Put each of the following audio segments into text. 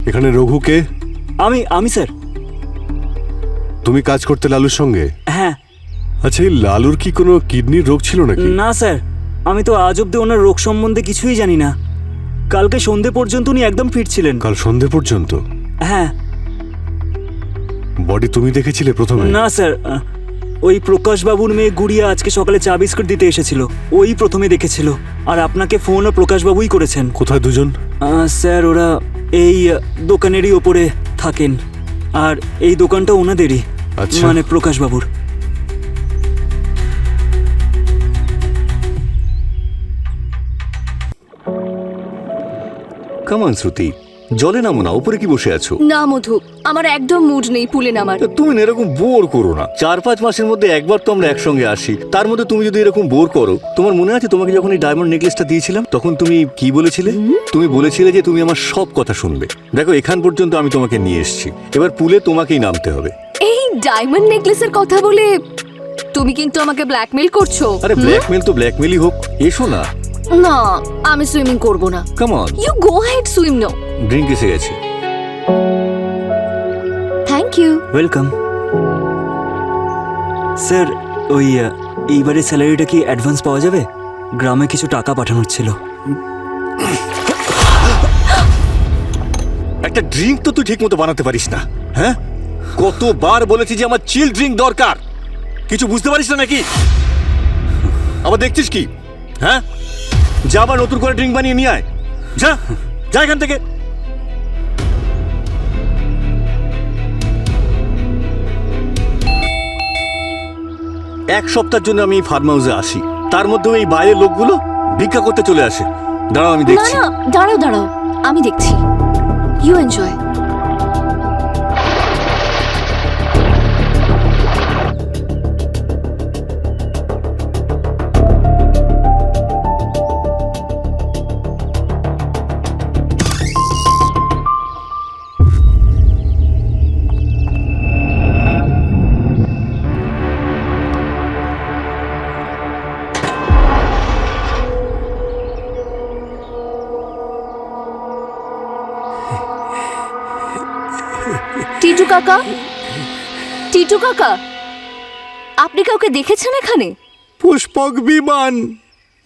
এখানে রঘুকে? আমি স্যার। তুমি কাজ করতে লালুর সঙ্গে? হ্যাঁ। আচ্ছা, এই লালুর কি কোনো কিডনির রোগ ছিল নাকি? না স্যার, আমি তো আজ অব্দি ওনার রোগ সম্বন্ধে কিছুই জানি না। কালকে সন্ধে পর্যন্ত উনি একদম ফিট ছিলেন। কাল সন্ধে পর্যন্ত? হ্যাঁ। বডি তুমি দেখেছিলে প্রথমে? না স্যার, ওই প্রকাশ বাবুর মেয়ে গুড়িয়া আজকে সকালে চা বিস্কুট দিতে এসেছিল, ওই প্রথমে দেখেছিল। আর আপনাকে ফোনও প্রকাশ বাবুই করেছেন। কোথায় দুজন? স্যার ওরা এই দোকানেরই ওপরে থাকেন, আর এই দোকানটা ওনাদেরই। আচ্ছা। মানে প্রকাশ বাবুর। কামান শ্রুতি, জলে নামো না, উপরে কি বসে আছো? না মধু, আমার একদম মুড নেই পুলে নামার। তুমি না এরকম বোর করো না। 4-5 মাসের মধ্যে একবার তো আমরা একসঙ্গে আসি, তার মধ্যে তুমি যদি এরকম বোর করো। তোমার মনে আছে তোমাকে যখন এই ডায়মন্ড নেকলেসটা দিয়েছিলাম তখন তুমি কি বলেছিলে? তুমি বলেছিলে যে তুমি আমার সব কথা শুনবে। দেখো, এখান পর্যন্ত আমি তোমাকে নিয়ে এসেছি, এবার পুলে তোমাকেই নামতে হবে। এই ডায়মন্ড নেকলেসের কথা বলে তুমি কিন্তু আমাকে ব্ল্যাকমেল করছো। আরে ব্ল্যাকমেল তো ব্ল্যাকমেলই হোক, এসো না। না, আমি সুইমিং করব না। Come on, you go ahead swim now. Drink এসে গেছে। Thank you. Welcome sir. ওই এইবারের স্যালারিটা কি অ্যাডভান্স পাওয়া যাবে? গ্রামে কিছু টাকা পাঠানোর ছিল। একটা ড্রিঙ্ক তো তুই ঠিক মতো বানাতে পারিস না, হ্যাঁ? কতবার বলেছি যে আমার চিল ড্রিঙ্ক দরকার, কিছু বুঝতে পারিস না নাকি? আবার দেখছিস কি? হ্যাঁ, যা আবার নতুন করে ড্রিঙ্ক বানিয়ে নিয়ে আয়। যা যা এখান থেকে। এক সপ্তাহের জন্য আমি এই ফার্ম হাউসে আসি, তার মধ্যেও এই বাইরের লোকগুলো ভিক্ষা করতে চলে আসে। দাঁড়াও, আমি না দেখছি। না, দাঁড়াও দাঁড়াও, আমি দেখছি। You enjoy. টিটু কাকা, টিটু কাকা, আপনি কাউকে দেখেছেন এখানে? পুষ্পক বিমান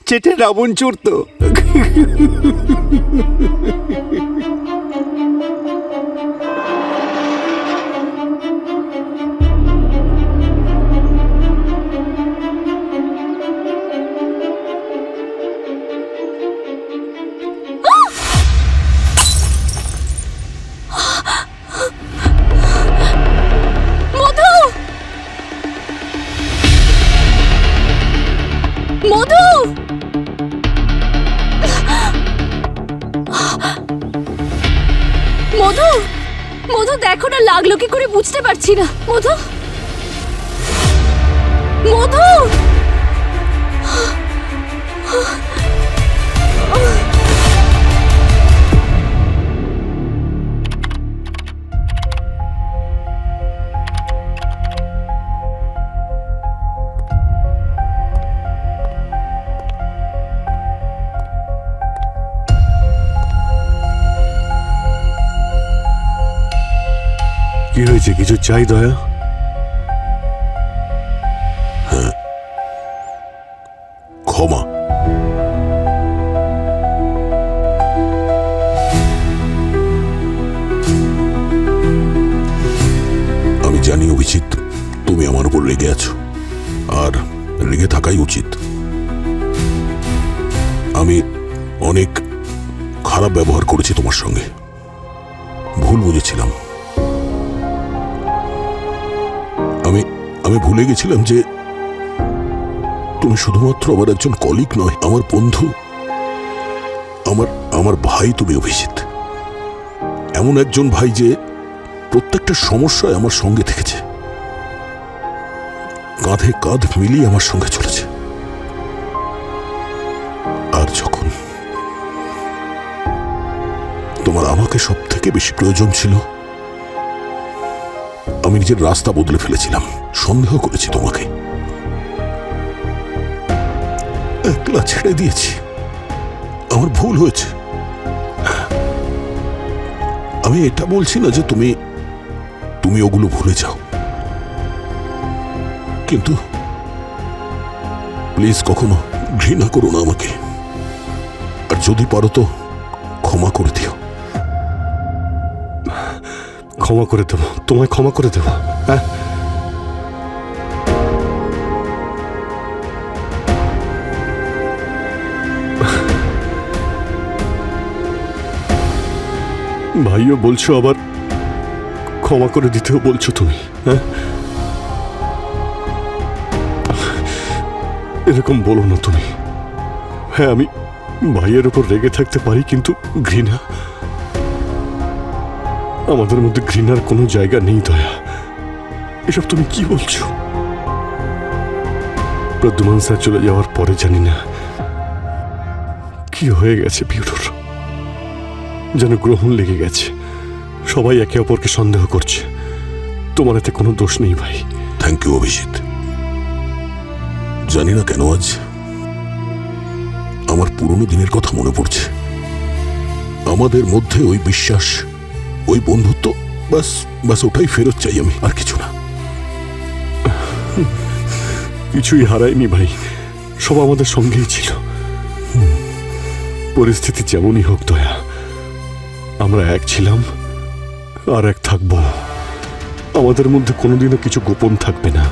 চেটে রাবণ চড়ত। মধু, মধু, মধু, মধু দেখো না, লাগলো কি করে বুঝতে পারছি না। মধু, মধু, কি হয়েছে? কিছু চাই দয়া? ক্ষমা। আমি জানি অভিজিৎ, তুমি আমার উপর রেগে আছো, আর রেগে থাকাই উচিত। আমি অনেক খারাপ ব্যবহার করেছি তোমার সঙ্গে, ভুল বুঝেছিলাম। আমি ভুলে গেছিলাম যে তুমি শুধুমাত্র আমার একজন কলিগ নয়, আমার বন্ধু, আমার ভাই। তুমি অভিজিৎ, এমন একজন ভাই যে প্রত্যেকটা সমস্যায় আমার সঙ্গে থেকেছে, কাঁধে কাঁধ মিলিয়ে আমার সঙ্গে চলেছে। আর যখন তোমার আমাকে সব থেকে বেশি প্রয়োজন ছিল, আমি নিজের রাস্তা বদলে ফেলেছিলাম, সন্দেহ করেছি তোমাকে, একলা ছেড়ে দিয়েছি। আমার ভুল হয়েছে। আমি আমি এটা বলছি না যে তুমি তুমি ওগুলো ভুলে যাও, কিন্তু প্লিজ কখনো ঘৃণা করো না আমাকে, আর যদি পারো তো ক্ষমা করে দিও। ক্ষমা করে দেবো, তোমায় ক্ষমা করে দেবো। হ্যাঁ, ভাইও বলছো, আবার ক্ষমা করে দিতেও বলছো তুমি। হ্যাঁ, এরকম বলো না তুমি। হ্যাঁ, আমি ভাইয়ের উপর রেগে থাকতে পারি, কিন্তু ঘৃণা, আমাদের মধ্যে ঘৃণার কোনো জায়গা নেই দয়া। এসব তুমি কি বলছো? প্রদ্যুমান স্যার চলে যাওয়ার পরে জানি না কি হয়ে গেছে পিউরোর, যেন গ্রহণ লেগে গেছে। সবাই একে অপরকে সন্দেহ করছে। তোমার এতে কোনো দোষ নেই ভাই। Thank you Abhijit. জানি না কেন আজ আমার পুরনো দিনের কথা মনে পড়ছে। আমাদের মধ্যে ওই বিশ্বাস, ওই বন্ধুত্ব, বাস বাস ওটাই ফেরত চাই আমি, আর কিছু না। কিছুই হারায়নি ভাই, সব আমাদের সঙ্গেই ছিল। পরিস্থিতি যেমনই হোক দয়া, আমরা এক ছিলাম আর এক থাকবো। আমাদের মধ্যে কোনোদিনও কিছু গোপন থাকবে না।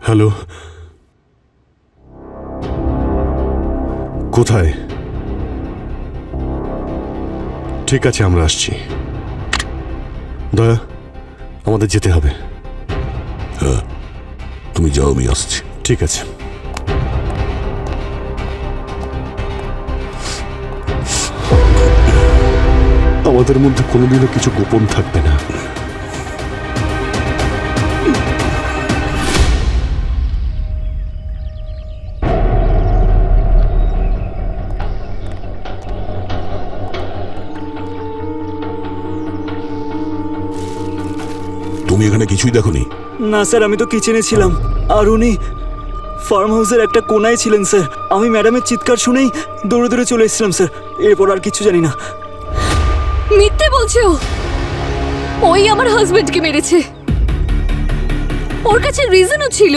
হ্যালো, কোথায়? ঠিক আছে, আমরা আসছি। দয়া, আমাদের যেতে হবে। হ্যাঁ, তুমি যাও, আমি আসছি। ঠিক আছে। আমাদের মধ্যে কোনোদিনও কিছু গোপন থাকবে না। তুমি এখানে কিছুই দেখোনি? না স্যার, আমি তো কিচেনে ছিলাম, আর উনি ফার্ম হাউসের একটা কোনায় ছিলেন স্যার। আমি ম্যাডামের চিৎকার শুনেই দৌড়ে দৌড়ে চলে এসেছিলাম স্যার। এরপর আর কিছু জানি না। মিথ্যে বলছে ও। ওই আমার হাজবেন্ডকে মেরেছে। ওর কাছে রিজনও ছিল।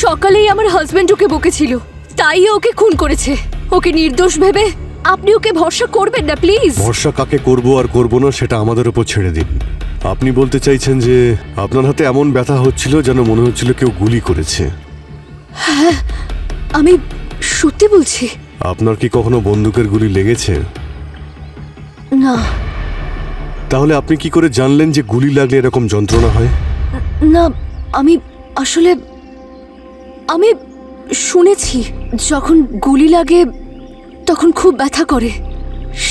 সকালেই আমার হাজবেন্ড ওকে বকেছিল, তাই ওকে খুন করেছে। ওকে নির্দোষ ভেবে আপনি ওকে ভরসা করবেন না প্লিজ। ভরসা কাকে করব আর করব না সেটা আমাদের উপর ছেড়ে দিন। আপনি বলতে চাইছেন যে আপনার হাতে এমন ব্যথা হচ্ছিল যেন মনে হচ্ছিল কেউ গুলি করেছে? আমি সত্যি বলছি। আপনার কি কখনো বন্দুকের গুলি লেগেছে? না। তাহলে আপনি কি করে জানলেন যে গুলি লাগলে এরকম যন্ত্রণা হয়? না, আমি আসলে আমি শুনেছি যখন গুলি লাগে তখন খুব ব্যথা করে,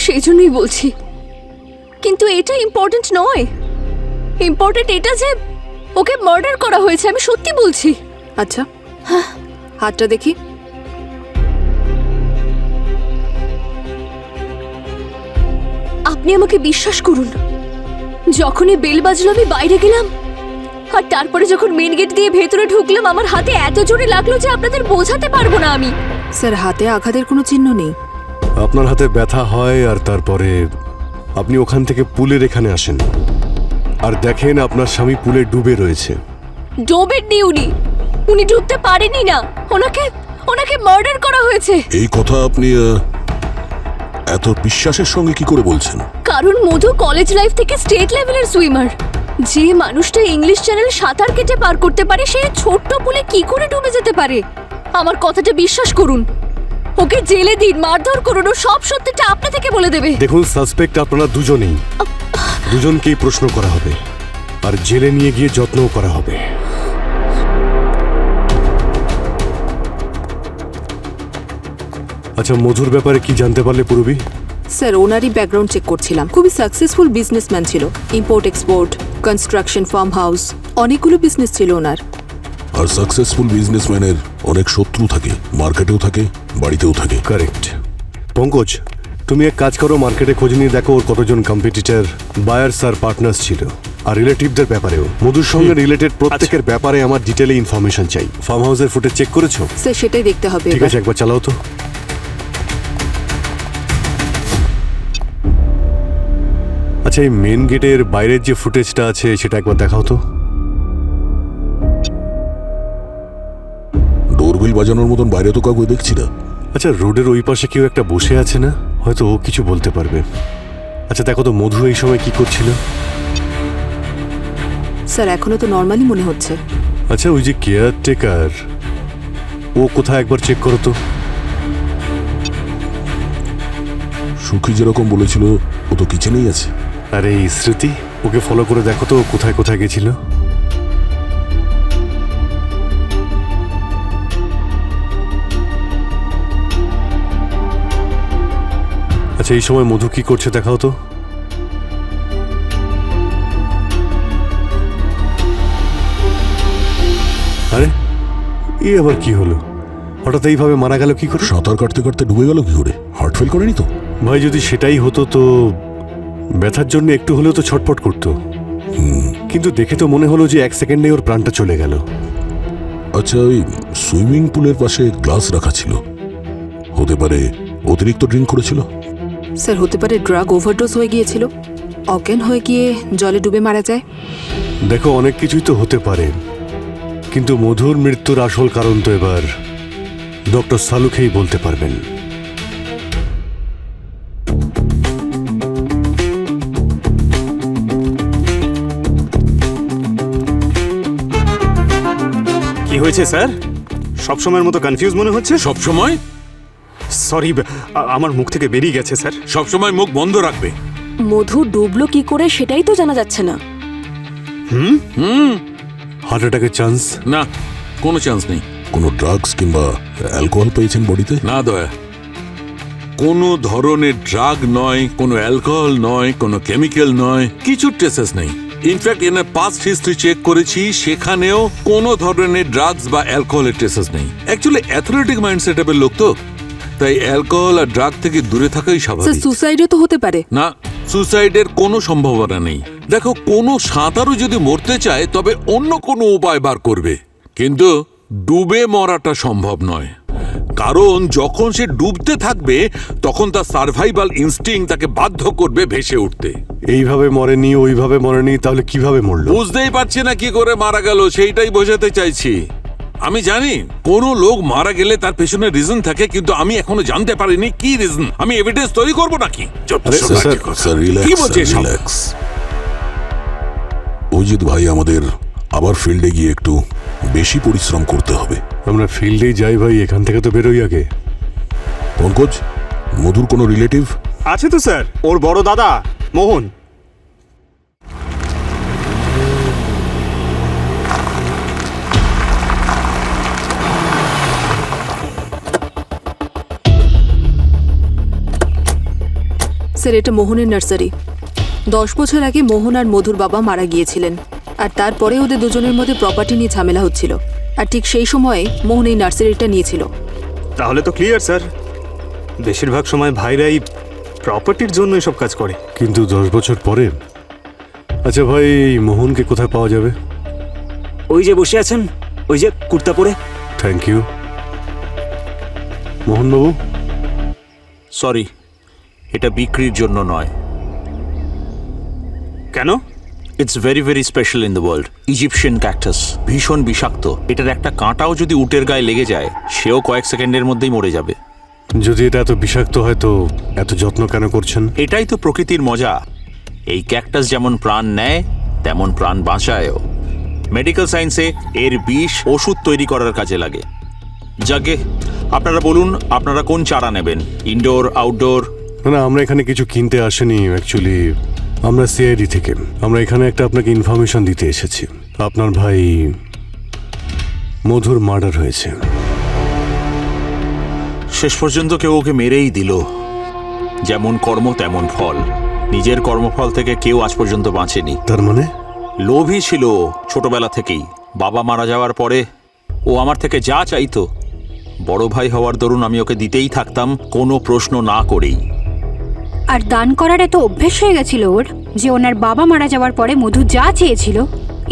সেই জন্যই বলছি। কিন্তু এটা ইম্পর্ট্যান্ট নয়। ইম্পর্ট্যান্ট এটা যে ওকে মার্ডার করা হয়েছে। আমি সত্যি বলছি। আচ্ছা, হাতটা দেখি। আপনি আমাকে বিশ্বাস করুন, যখনই বেল বাজলো আমি বাইরে গেলাম, আর তারপরে যখন মেন গেট দিয়ে ভেতরে ঢুকলাম আমার হাতে এত জোরে লাগলো যে আপনাদের বোঝাতে পারবো না আমি। স্যার, হাতে আঘাতের কোনো চিহ্ন নেই। আপনার হাতে ব্যথা হয় আর তারপরে আপনি ওখান থেকে পুলের এখানে আসেন আর দেখেন আপনার স্বামী পুলে ডুবে রয়েছে। ডোবেননি উনি ডুবতে পারেনি না। ওনাকে মার্ডার করা হয়েছে। এই কথা আপনি এত বিশ্বাসের সঙ্গে কি করে বলছেন? কারণ মধু কলেজ লাইফ থেকে স্টেট লেভেলের সুইমার। যে মানুষটা ইংলিশ চ্যানেল সাঁতার কেটে পার করতে পারে সে ছোট্ট পুলে কি করে ডুবে যেতে পারে? আমার কথাটা বিশ্বাস করুন। ওকে জেলে দিন, মারধর করুন, ও সব সত্যিটা আপনি থেকে বলে দেবে। দেখুন, সাসপেক্ট আপনারা দুজনেই, দুজনকেই প্রশ্ন করা হবে আর জেলে নিয়ে গিয়ে যত্নও করা হবে। আচ্ছা, মধুর ব্যাপারে কি জানতে পারলে পুরবি? স্যার, ওনারই ব্যাকগ্রাউন্ড চেক করছিলাম। খুবই সাকসেসফুল বিজনেসম্যান ছিল। Import export, construction, farm house, অনেকগুলো বিজনেস ছিল ওনার। আর সাকসেসফুল বিজনেসম্যানের অনেক শত্রু থাকে, মার্কেটেও থাকে, বাড়িতেও থাকে। কারেক্ট। পঙ্কজ, তুমি এক কাজ করো, মার্কেটে খোঁজ নিয়ে দেখো ওর কতজন কম্পিটিটর, বায়ার্স আর পার্টনার্স ছিল। আর রিলেটিভদের ব্যাপারেও। মধুর সঙ্গে রিলেটেড প্রত্যেকের ব্যাপারে আমার ডিটেলে ইনফরমেশন চাই। ফার্ম হাউসের ফুটেজ চেক করেছো? স্যার সেটাই দেখতে হবে ঠিক এবার। আছে, একবার চালাও তো। আচ্ছা, এই মেন গেটের বাইরের যে ফুটেজটা আছে সেটা একবার দেখাও তো। ডোরবেল বাজানোর মতন বাইরে তো কাউকে দেখছি না। আচ্ছা, রোডের ওই পাশে কেউ একটা বসে আছে না? হয়তো ও কিছু বলতে পারবে। আচ্ছা দেখো তো, মধু এই সময় কি করছিল? স্যার এখনো তো নর্মালি মনে হচ্ছে। আচ্ছা, ওই যে কেয়ারটেকার, ও কোথায় একবার চেক করো তো। সুখী যেরকম বলেছিল ও তো কিচেনেই আছে। আরে এই স্মৃতি, ওকে ফলো করে দেখো তো কোথায় কোথায় গেছিল। আচ্ছা, এই সময় মধু কি করছে দেখাও তো। আরে এই আবার কি হলো? হঠাৎ এইভাবে মারা গেল কি করে? সাঁতার কাটতে কাটতে ডুবে গেল কি করে? হার্ট ফেল করেনি তো? ভাই, যদি সেটাই হতো তো ব্যথার জন্য একটু হলেও তো ছটফট করতো। কিন্তু দেখে তো মনে হলো যে 1 সেকেন্ডে ওর প্রাণটা চলে গেল। আচ্ছা, ওই সুইমিং পুলের পাশে গ্লাস রাখা ছিল, হতে পারে অতিরিক্ত ড্রিঙ্ক করেছিল। স্যার হতে পারে ড্রাগ ওভারডোজ হয়ে গিয়েছিল, অজ্ঞান হয়ে গিয়ে জলে ডুবে মারা যায়। দেখো, অনেক কিছুই তো হতে পারে, কিন্তু মধুর মৃত্যুর আসল কারণ তো এবার ডক্টর সালুখেই বলতে পারবেন। কি হয়েছে স্যার? সব সময়ের মতো কনফিউজ মনে হচ্ছে। সব সময় সরি, আমার মুখ থেকে বেরিয়ে গেছে স্যার। সব সময় মুখ বন্ধ রাখবে। মধু ডুবলো কি করে সেটাই তো জানা যাচ্ছে না। হার্ট অ্যাটাকের চান্স? না, কোনো চান্স নেই। কোনো ড্রাগস কিংবা অ্যালকোহল পেয়েছেন বডিতে? না দয়া, কোনো ধরনের ড্রাগ নয়, কোনো অ্যালকোহল নয়, কোনো কেমিক্যাল নয়, কিছু ট্রেসেস নেই। ইনফ্যাক্ট এনার পাস্ট হিস্ট্রি চেক করেছি, সেখানেও কোনো ধরনের ড্রাগস বা অ্যালকোহলের ট্রেসেস নেই। অ্যাকচুয়ালি অ্যাথলেটিক মাইন্ড সেটআপের লোক তো, তাই অ্যালকোহল আর ড্রাগ থেকে দূরে থাকাই স্যার স্বাভাবিক। সুসাইডও তো হতে পারে। না, সুসাইডের কোনো সম্ভাবনা নেই। দেখো, কোনো সাঁতারু যদি মরতে চায় তবে অন্য কোনো উপায় বার করবে, কিন্তু ডুবে মরাটা সম্ভব নয়। কারণ যখন সে ডুবতে থাকবে তখন তার সার্ভাইভাল ইনস্টিং তাকে বাধ্য করবে ভেসে উঠতে। এইভাবে মরেনি, ওইভাবে মরেনি, তাহলে কিভাবে মরলো? বুঝতেই পারছি না কি করে মারা গেল, সেইটাই বোঝাতে চাইছি। আমি জানি কোনো লোক মারা গেলে তার পেছনে রিজন থাকে, কিন্তু আমি এখনো জানতে পারিনি কি রিজন। আমি এভিডেন্স তৈরি করব নাকি? আরে স্যার, স্যার কি বলছে এসব? রিল্যাক্স। অজিত ভাই, আমাদের আবার ফিল্ডে গিয়ে একটু বেশি পরিশ্রম করতে হবে। আমরা ফিল্ডেই যাই ভাই, এখান থেকে তো বেরোই আগে। পঙ্কজ, মধুর কোনো রিলেটিভ? আছে তো স্যার, ওর বড় দাদা মোহন। স্যার এটা মোহনের নার্সারি। 10 বছর আগে মোহন আর মধুর বাবা মারা গিয়েছিলেন, আর তারপরে ওদের দুজনের মধ্যে প্রপার্টি নিয়ে ঝামেলা হচ্ছিল, আর ঠিক সেই সময়ে মোহন এই নার্সারিটা নিয়েছিল। তাহলে তো ক্লিয়ার স্যার, বেশিরভাগ সময় ভাইরাই প্রপার্টির জন্য এসব কাজ করে। কিন্তু 10 বছর পরে? আচ্ছা ভাই, এই মোহনকে কোথায় পাওয়া যাবে? ওই যে বসে আছেন, ওই যে কুর্তা পরে। Thank you. মোহনবাবু, সরি, এটা বিক্রির জন্য নয়। কেন? It's very very special in the world. Egyptian cactus, ভীষণ বিষাক্ত। এটার একটা কাঁটাও যদি উটের গায়ে লেগে যায়, সেও কয়েক সেকেন্ডের মধ্যেই মরে যাবে। যদি এটা এত বিষাক্ত হয় তো এত যত্ন কেন করছেন? এটাই তো প্রকৃতির মজা। এই ক্যাকটাস যেমন প্রাণ নেয় তেমন প্রাণ বাঁচায়ও। মেডিকেল সায়েন্সে এর বিষ ওষুধ তৈরি করার কাজে লাগে। যাকে আপনারা বলুন, আপনারা কোন চারা নেবেন? Indoor, outdoor? না না, আমরা এখানে কিছু কিনতে আসিনি অ্যাকচুয়ালি। আমরা সিআইডি থেকে, আমরা এখানে একটা আপনাকে ইনফরমেশন দিতে এসেছি। আপনার ভাই মধুর মার্ডার হয়েছে। শেষ পর্যন্ত কেউ ওকে মেরেই দিল। যেমন কর্ম তেমন ফল। নিজের কর্মফল থেকে কেউ আজ পর্যন্ত বাঁচেনি। তার মানে? লোভী ছিল ছোটবেলা থেকেই। বাবা মারা যাওয়ার পরে ও আমার থেকে যা চাইতো, বড় ভাই হওয়ার দরুন আমি ওকে দিতেই থাকতাম, কোনো প্রশ্ন না করেই। আর দান করার এত অভ্যেস হয়ে গেছিল ওর যে ওনার বাবা মারা যাওয়ার পরে মধু যা চেয়েছিল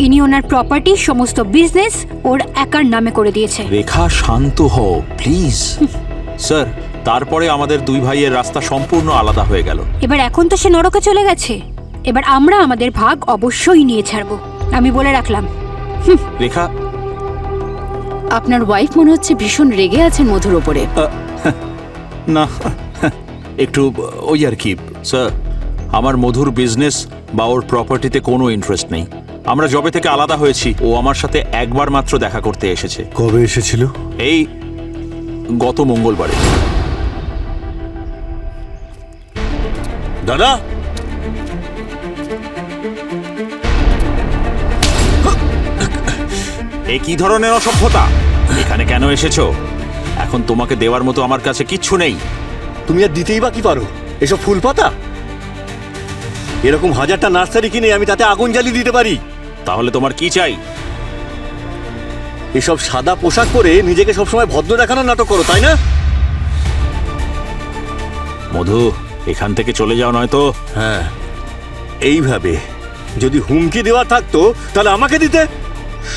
ইনি ওনার প্রপার্টি সমস্ত বিজনেস ওর একার নামে করে দিয়েছে। রেখা শান্ত হও প্লিজ। স্যার, তারপরে আমাদের দুই ভাইয়ের রাস্তা সম্পূর্ণ আলাদা হয়ে গেল। এবার এখন তো সে নরকে চলে গেছে, এবার আমরা আমাদের ভাগ অবশ্যই নিয়ে ছাড়বো, আমি বলে রাখলাম। রেখা, আপনার ওয়াইফ মনে হচ্ছে ভীষণ রেগে আছেন মধুর ওপরে। না একটু ওই আর কি। স্যার, আমার মধুর বিজনেস বা ওর প্রপার্টিতে কোনো ইন্টারেস্ট নেই। আমরা জবে থেকে আলাদা হয়েছি ও আমার সাথে একবার মাত্র দেখা করতে এসেছে। কবে এসেছিল? এই গত মঙ্গলবারে। দাদা, এ কি ধরনের অসভ্যতা? এখানে কেন এসেছো? এখন তোমাকে দেওয়ার মতো আমার কাছে কিচ্ছু নেই। তুমি আর দিতেই বা কি পারো? এসব ফুল পাতা? এরকম হাজারটা নার্সারি কিনে আমি তাতে আগুন জ্বালিয়ে দিতে পারি। তাহলে তোমার কি চাই? এসব সাদা পোশাক পরে নিজেকে সবসময় ভদ্র দেখানোর নাটক করো, তাই না? মধু, এখান থেকে চলে যাও নয়তো। হ্যাঁ, এইভাবে যদি হুমকি দেওয়ার থাকতো তাহলে আমাকে দিতে।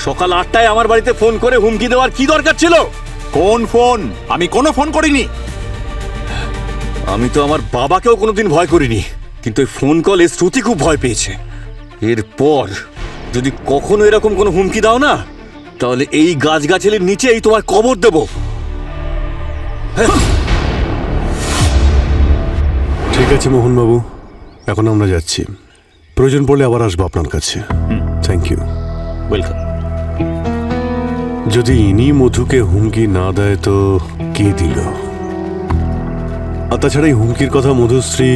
সকাল 8টায় আমার বাড়িতে ফোন করে হুমকি দেওয়ার কি দরকার ছিল? কোন ফোন? আমি কোনো ফোন করিনি। আমি তো আমার বাবাকেও কোনোদিন ভয় করিনি, কিন্তু এই ফোন কলে শ্রুতি খুব ভয় পেয়েছে। এরপর যদি কখনো এরকম কোনো হুমকি দাও না, তাহলে এই গাছগাছালির নিচেই তোমার কবর দেব। ঠিক আছে মোহনবাবু, এখন আমরা যাচ্ছি। প্রয়োজন পড়লে আবার আসবো আপনার কাছে। Thank you. ওয়েলকাম। যদি ইনি মধুকে হুমকি না দেয় তো কে দিল? আর তাছাড়া এই হুমকির কথা মধুশ্রী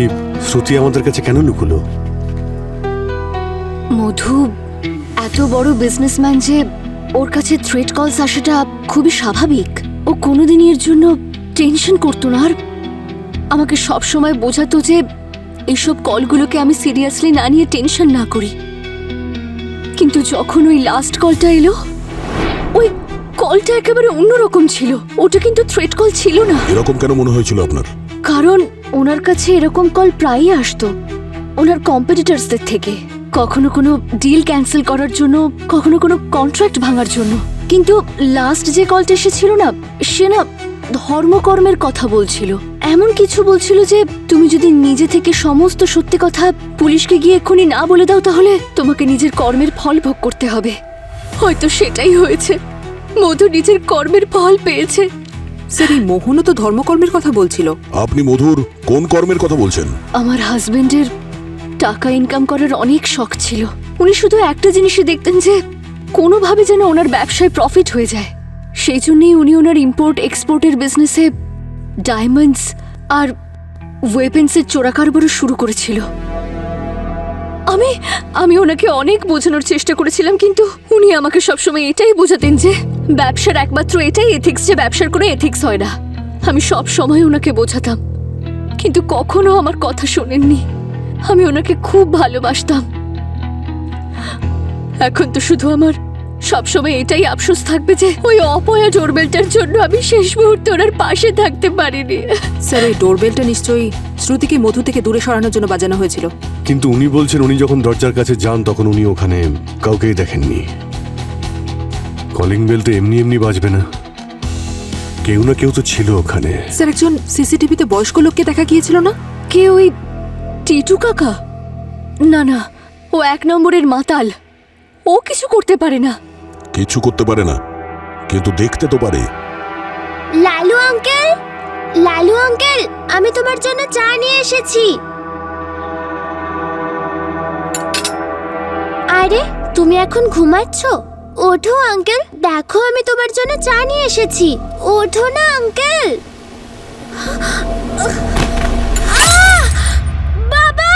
শ্রুতি আমাদের কাছে কেন লুকুলো? মধু এত বড় বিজনেসম্যান যে ওর কাছে থ্রেট কলস আসাটা খুবই স্বাভাবিক। ও কোনোদিন এর জন্য টেনশন করতো না, আর আমাকে সব সময় বোঝাতো যে এইসব কলগুলোকে আমি সিরিয়াসলি না নিয়ে টেনশন না করি। কিন্তু যখন ওই লাস্ট কলটা এলো, ওই কলটা একেবারে অন্যরকম ছিল। ওটা কিন্তু থ্রেট কল ছিল না। এরকম কেন মনে হয়েছিল আপনার? কারণ ওনার কাছে এরকম কল প্রায়ই আসতো ওনার কম্পিটিটরসদের থেকে, কখনো কোনো ডিল ক্যান্সেল করার জন্য, কখনো কোনো কন্ট্রাক্ট ভাঙার জন্য। কিন্তু লাস্ট যে কলটা এসেছিল না, সে না ধর্মকর্মের কথা বলছিল। এমন কিছু বলছিল যে তুমি যদি নিজে থেকে সমস্ত সত্যি কথা পুলিশকে গিয়ে এক্ষুনি না বলে দাও, তাহলে তোমাকে নিজের কর্মের ফল ভোগ করতে হবে। হয়তো সেটাই হয়েছে, মধু নিজের কর্মের ফল পেয়েছে। স্যার, এই মোহনও তো ধর্মকর্মের কথা বলছিল। আপনি মধুর কোন কর্মের কথা বলছেন? আমার হাজবেন্ডের টাকা ইনকাম করার অনেক শখ ছিল। উনি শুধু একটা জিনিসই দেখতেন যে কোনোভাবে যেন ওনার ব্যবসায় প্রফিট হয়ে যায়। সেই জন্যই উনি ওনার ইম্পোর্ট এক্সপোর্টের বিজনেসে ডায়মন্ডস আর ওয়েপেন্সের চোরাকারবারও শুরু করেছিল। আমি ওনাকে অনেক বোঝানোর চেষ্টা করেছিলাম, কিন্তু উনি আমাকে সবসময় এটাই বোঝাতেন যে ব্যবসার একমাত্র এটাই এথিক্স, যে ব্যবসার কোনো এথিক্স হয় না। আমি সব সময় ওনাকে বোঝাতাম, কিন্তু কখনো আমার কথা শোনেননি। আমি ওনাকে খুব ভালোবাসতাম। এখন তো শুধু আমার সবসময় এটাই আফসোস থাকবে যে ওই অপয়া ডোরবেলটার জন্য আমি শেষ মুহূর্তে ওনার পাশে থাকতে পারিনি। স্যার, ওই ডোরবেলটা নিশ্চয়ই শ্রুতিকে মধু থেকে দূরে সরানোর জন্য বাজানো হয়েছিল। কিন্তু উনি বলছেন উনি যখন দরজার কাছে যান তখন উনি ওখানে কাউকেই দেখেননি। কলিং বেল তো এমনি এমনি বাজবে না, কেউ না কেউ তো ছিল ওখানে। স্যার, একজন সিসিটিভিতে বয়স্ক লোককে দেখা গিয়েছিল না? কে? ওই টিটু কাকা? না না, ও 1 নম্বরের মাতাল। ও কিছু করতে পারে না। কিছু করতে পারে না, কিন্তু দেখতে তো পারে। লালু আঙ্কেল, লালু আঙ্কেল, আমি তোমার জন্য চা নিয়ে এসেছি। আরে তুমি এখন ঘুমাচ্ছ? ওঠো আঙ্কেল, দেখো আমি তোমার জন্য চা নিয়ে এসেছি। ওঠো না আঙ্কেল। বাবা!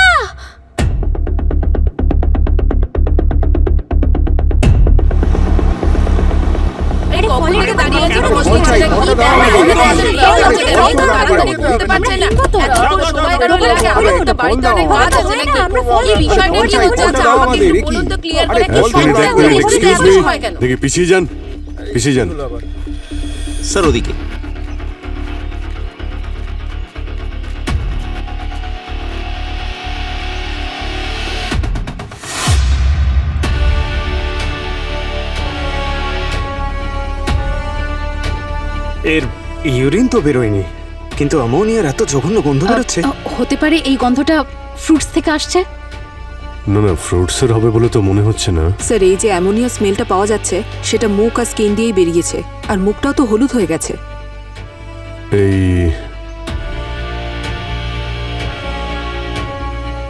দেখি পিছিয়ে যান, পিছিয়ে যান। স্যার, ওদিকে। এর ইউরিন তো বেরোয়নি, কিন্তু অ্যামোনিয়ার এত জঘন্য গন্ধ বেরোচ্ছে। হতে পারে এই গন্ধটা ফ্রুটস থেকে আসছে। না না, ফ্রুটসের হবে বলে তো মনে হচ্ছে না। স্যার, এই যে অ্যামোনিয়া স্মেলটা পাওয়া যাচ্ছে সেটা মুখ আর স্কিন দিয়েই বেরিয়েছে, আর মুখটাও তো হলুদ হয়ে গেছে। এই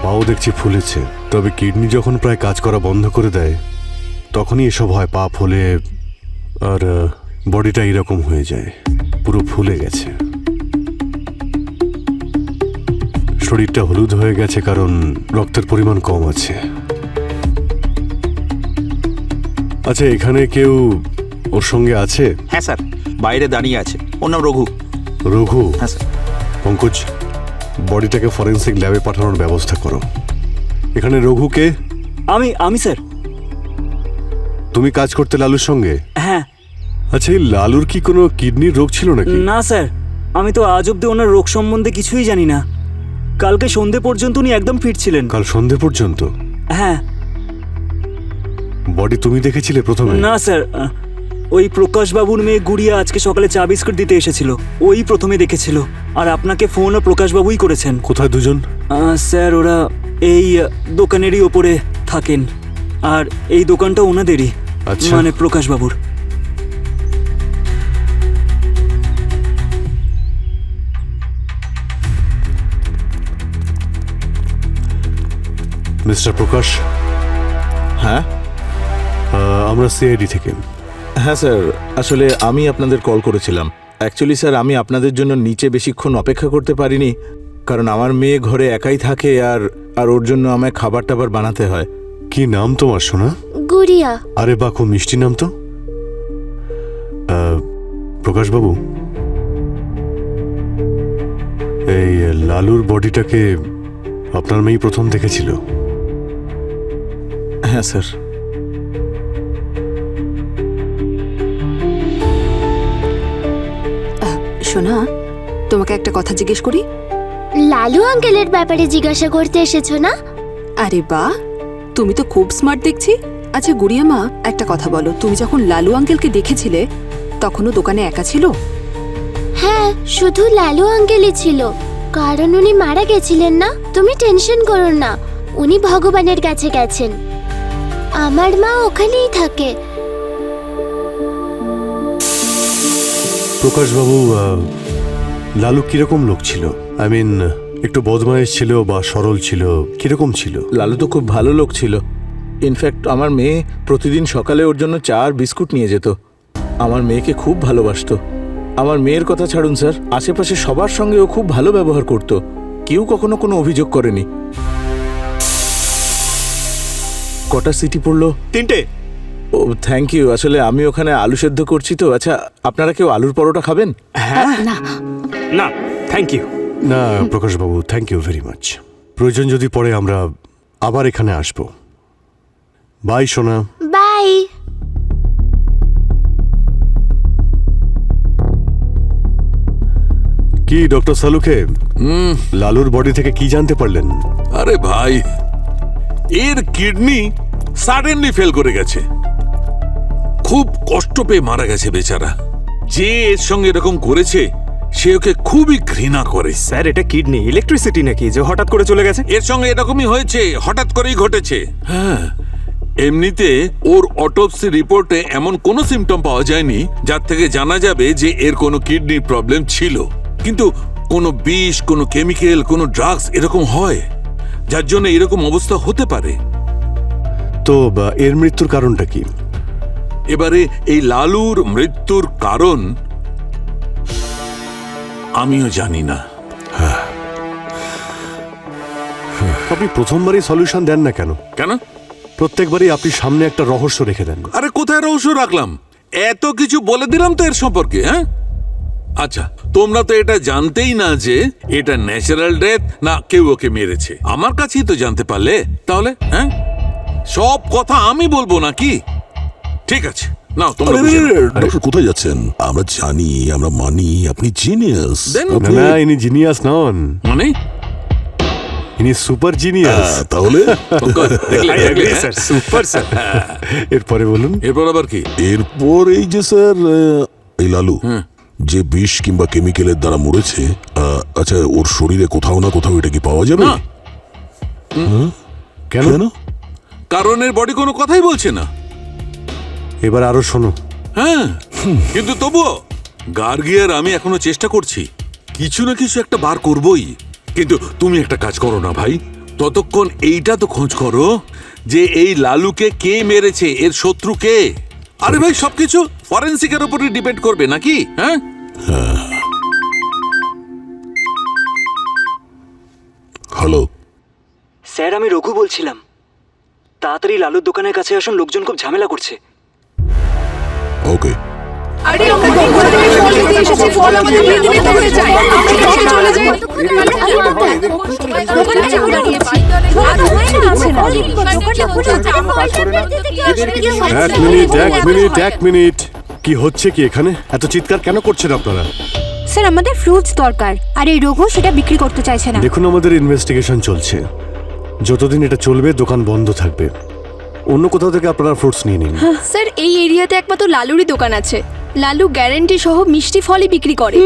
পাও দেখছি ফুলেছে, তবে কিডনি যখন প্রায় কাজ করা বন্ধ করে দেয় তখনই এসব হয়। পা ফুলে আর বডিটা এরকম হয়ে যায়, পুরো ফুলে গেছে। শরীরটা হলুদ হয়ে গেছে কারণ রক্তের পরিমাণ কম আছে। আচ্ছা, এখানে কেউ ওর সঙ্গে আছে? হ্যাঁ স্যার, বাইরে দাঁড়িয়ে আছে। ওর নাম রঘু। রঘু? হ্যাঁ স্যার। পঙ্কজ, বডিটাকে ফরেন্সিক ল্যাবে পাঠানোর ব্যবস্থা করো। এখানে রঘুকে? আমি স্যার। তুমি কাজ করতে লালুর সঙ্গে? হ্যাঁ। আচ্ছা, এই লালুর কি কোনো কিডনির রোগ ছিল নাকি? না স্যার, আমি তো আজ অব্দি ওনার রোগ সম্বন্ধে কিছুই জানি না। কালকে সন্ধে পর্যন্ত উনি একদম ফিট ছিলেন। কাল সন্ধে পর্যন্ত? হ্যাঁ। বডি তুমি দেখেছিলে প্রথমে? না স্যার, ওই প্রকাশ বাবুর মেয়ে গুড়িয়া আজকে সকালে চা বিস্কুট দিতে এসেছিল, ওই প্রথমে দেখেছিল। আর আপনাকে ফোনও প্রকাশ বাবুই করেছেন। কোথায় দুজন? স্যার, ওরা এই দোকানেরই ওপরে থাকেন, আর এই দোকানটা ওনাদেরই। আচ্ছা। মানে প্রকাশ বাবুর। মিস্টার প্রকাশ। হ্যাঁ? আমরা সিআইডি থেকে। হ্যাঁ স্যার, আসলে আমি আপনাদের কল করেছিলাম। অ্যাকচুয়ালি স্যার, আমি আপনাদের জন্য নিচে বেশিক্ষণ অপেক্ষা করতে পারিনি, কারণ আমার মেয়ে ঘরে একাই থাকে, আর ওর জন্য আমায় খাবার টাবার বানাতে হয়। কি নাম তোমার সোনা? গুড়িয়া। আরে বাহ, খুব মিষ্টি নাম তো। প্রকাশ বাবু, এই লালুর বডিটাকে আপনার মেয়ে প্রথম দেখেছিল? হ্যাঁ স্যার। শোনা, তোমাকে একটা কথা জিজ্ঞেস করি। লালু আঙ্কেলের ব্যাপারে জিজ্ঞাসা করতে এসেছো না? আরে বাহ, তুমি তো খুব স্মার্ট দেখছি। আচ্ছা গুড়িয়া মা, একটা কথা বলো, তুমি যখন লালু আঙ্কেলকে দেখেছিলে তখনও দোকানে একা ছিল? হ্যাঁ, শুধু লালু আঙ্কেলই ছিল, কারণ উনি মারা গেছিলেন না। তুমি টেনশন করো না, উনি ভগবানের কাছে গেছেন। আমার মা ওখানেই থাকে। প্রকাশ বাবু, লালু কিরকম লোক ছিল? আই মিন, একটু বদমাইশ ছিল বা সরল ছিল, কিরকম ছিল? লালু তো খুব ভালো লোক ছিল। ইনফ্যাক্ট আমার মেয়ে প্রতিদিন সকালে ওর জন্য চা আর বিস্কুট নিয়ে যেত। আমার মেয়েকে খুব ভালোবাসতো। আমার মেয়ের কথা ছাড়ুন স্যার, আশেপাশে সবার সঙ্গে ও খুব ভালো ব্যবহার করত। কেউ কখনো কোনো অভিযোগ করেনি। কটা সিটি পড়লো? 3টে। ও থ্যাংক ইউ। আসলে আমি ওখানে আলু সেদ্ধ করছি তো। আচ্ছা, আপনারা কেউ আলুর পরোটা খাবেন? হ্যাঁ। না না, থ্যাংক ইউ। না প্রকাশ বাবু, থ্যাংক ইউ ভেরি মাচ। প্রয়োজন যদি পড়ে আমরা আবার এখানে আসবো। বাই সোনা। বাই। কি ডক্টর সালুকে, লালুর বডি থেকে কি জানতে পারলেন? আরে ভাই, এর কিডনি সাডেনলি ফেল করে গেছে। খুব কষ্ট পেয়ে মারা গেছে বেচারা। যে এর সঙ্গে এরকম করেছে সে ওকে খুবই ঘৃণা করে। স্যার, এটা কিডনি ইলেকট্রিসিটি নাকি যে হঠাৎ করে চলে গেছে? এর সঙ্গে এরকমই হয়েছে, হঠাৎ করেই ঘটেছে। হ্যাঁ, এমনিতে ওর অটোপসি রিপোর্টে এমন কোনো সিমটম পাওয়া যায়নি যার থেকে জানা যাবে যে এর কোনো কিডনির প্রবলেম ছিল। কিন্তু কোনো বিষ, কোনো কেমিক্যাল, কোনো ড্রাগস এরকম হয় যার জন্য এরকম অবস্থা হতে পারে। তো এর মৃত্যুর কারণটা কি? এবারে এই লালুর মৃত্যুর কারণ আমিও জানি না। আপনি প্রথমবারই সলিউশন দেন না কেন? কেন? প্রত্যেকবারই আপনি সামনে একটা রহস্য রেখে দেন। আরে কোথায় রহস্য রাখলাম? এত কিছু বলে দিলাম তো এর সম্পর্কে। হ্যাঁ, আচ্ছা, তোমরা তো এটা জানতেই না যে এটা ন্যাচারাল ডেথ না কেউ ওকে মেরেছে। আমার কাছেই তো জানতে পারলে। তাহলে হ্যাঁ, সব কথা আমি বলবো নাকি? ঠিক আছে, নাও তোমরা বুঝে নাও। ডক্টর কোথায় যাচ্ছেন? আমরা জানি, আমরা মানি আপনি জিনিয়াস। না, ইনি জিনিয়াস নন, মানে ইনি সুপার জিনিয়াস। তাহলে স্যার, সুপার স্যার। এরপরে বলুন। এরপর আবার কি? এরপর এই যে স্যার, এই লালু যে বিষ কিংবা কেমিক্যালের দ্বারা মরেছে, আচ্ছা ওর শরীরে কোথাও না কোথাও এটা কি পাওয়া যাবে? না। কেন? কারণ এর বডি কোনো কথাই বলছে না। এবার আরো শোনো। হ্যাঁ, কিন্তু তবুও গার্গিয়ার আমি এখনো চেষ্টা করছি, কিছু না কিছু একটা বার করবই। কিন্তু তুমি একটা কাজ করো না ভাই, ততক্ষণ এইটা তো খোঁজ করো যে এই লালুকে কে মেরেছে, এর শত্রু কে। আরে ভাই, সবকিছু ফরেন্সিকের উপরে ডিপেন্ড করবে নাকি? হ্যাঁ, হ্যালো স্যার, আমি রঘু বলছিলাম। তাড়াতাড়ি লালুর দোকানের কাছে আসুন, লোকজন খুব ঝামেলা করছে। ওকে। এক মিনিট, কি হচ্ছে কি এখানে? এত চিৎকার কেন করছেন আপনারা? স্যার, আমাদের ফ্রুটস দরকার, আর এই রঘু সেটা বিক্রি করতে চাইছে না। দেখুন, আমাদের ইনভেস্টিগেশন চলছে, যতদিন এটা চলবে দোকান বন্ধ থাকবে। অন্য কোথাও থেকে আপনারা ফ্রুটস নিয়ে নিন। স্যার, এই এরিয়াতে একমাত্র লালুরই দোকান আছে। লালু গ্যারান্টি সহ মিষ্টি ফলই বিক্রি করে,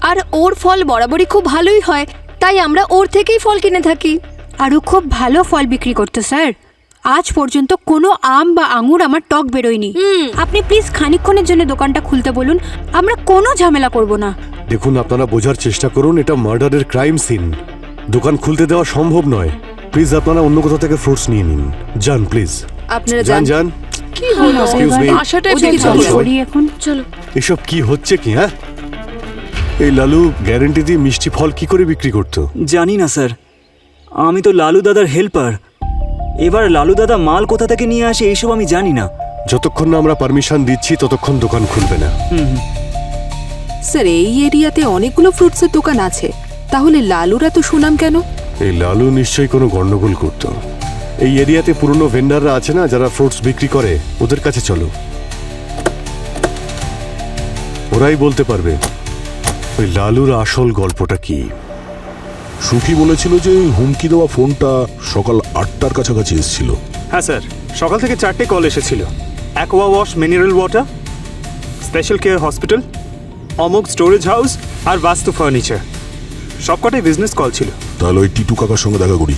আর ওর ফল বরাবরই খুব ভালোই হয়, তাই আমরা ওর থেকেই ফল কিনে থাকি। আরও খুব ভালো ফল বিক্রি করতো স্যার। আজ পর্যন্ত কোনো আম বা আঙুর আমার টক বেরোয়নি। আপনি প্লিজ খানিকক্ষণের জন্য দোকানটা খুলতে বলুন, আমরা কোনো ঝামেলা করব না। দেখুন, আপনারা বোঝার চেষ্টা করুন, এটা মার্ডারের ক্রাইম সিন। দোকান খুলতে দেওয়া সম্ভব নয়। প্লিজ আপনারা অন্য কোথাও থেকে ফ্রুটস নিয়ে নিন। যান প্লিজ, আপনারা যান যান। কি হলো? Excuse me. আশাটাই ওদিকে চলো। করি এখন। চলো। এসব কি হচ্ছে কি? হ্যাঁ, এই লালু গ্যারেন্টি দিয়ে মিষ্টি ফল কি করে বিক্রি করতো? জানি না স্যার, আমি তো লালু দাদার হেল্পার। এবার লালু দাদা মাল কোথা থেকে নিয়ে আসে এইসব আমি জানি না। যতক্ষণ না আমরা পারমিশন দিচ্ছি ততক্ষণ দোকান খুলবে না। স্যার, এই এরিয়াতে অনেকগুলো ফ্রুটসের দোকান আছে, তাহলে লালুরা তো সুনাম কেন? এই লালু নিশ্চয়ই কোনো গন্ডগোল করতো। এই এরিয়াতে পুরনো ভেন্ডাররা আছে না, যারা ফ্রুটস বিক্রি করে, ওদের কাছে চলো, ওরাই বলতে পারবে ওই লালুর আসল গল্পটা কি। সুখী বলেছিল যে হুমকি দেওয়া ফোনটা সকাল 8টার কাছাকাছি এসেছিল। হ্যাঁ স্যার, সকাল থেকে 4টে কল এসেছিল। Aqua Wash mineral water, Special Care Hospital, অমোক স্টোরেজ হাউস আর বাস্তু ফার্নিচার, সবকটাই বিজনেস কল ছিল। তাহলে ওই টিটু কাকার সঙ্গে দেখা করি।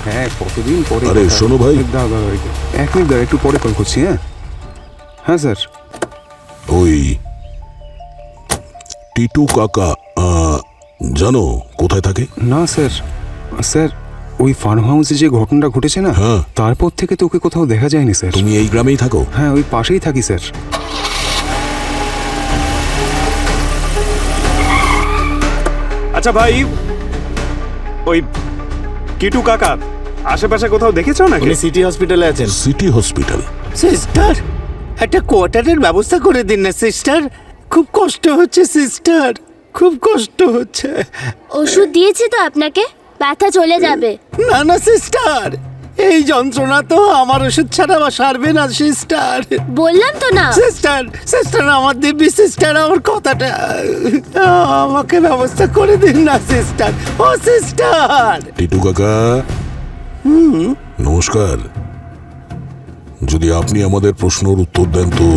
হ্যাঁ, কতদিন পরে। আরে শোনো ভাই, এক মিনিট দাঁড়া, একটু পরে কল করছি। হ্যাঁ হ্যাঁ স্যার। ওই টিটু কাকা জানো কোথায় থাকে? না স্যার, স্যার ওই ফার্ম হাউসে যে ঘটনাটা ঘটেছে না, হ্যাঁ, তারপর থেকে তো ওকে কোথাও দেখা যায়নি স্যার। তুমি এই গ্রামেই থাকো? হ্যাঁ, ওই পাশেই থাকি স্যার। আচ্ছা ভাই, ওই কিটু কাকা আশেপাশে কোথাও দেখেছো নাকি? উনি সিটি হসপিটালে আছেন। City hospital? সিস্টার, একটা কোয়ার্টারের ব্যবস্থা করে দিন না সিস্টার, খুব কষ্ট হচ্ছে সিস্টার, খুব কষ্ট হচ্ছে। ওষুধ দিয়েছি তো আপনাকে, ব্যথা চলে যাবে। না না সিস্টার, এই যন্ত্রণা তো আমার ওষুধ ছাড়া বা সারবে না সিস্টার। বললাম তো না। সিস্টার, সিস্টার আমার দিব্যি সিস্টার, আমার কথাটা আমাকে ব্যবস্থা করে দিন না সিস্টার। ও সিস্টার। টিটু কাকা নমস্কার। যদি আপনি আমাদের প্রশ্নের উত্তর দেন তো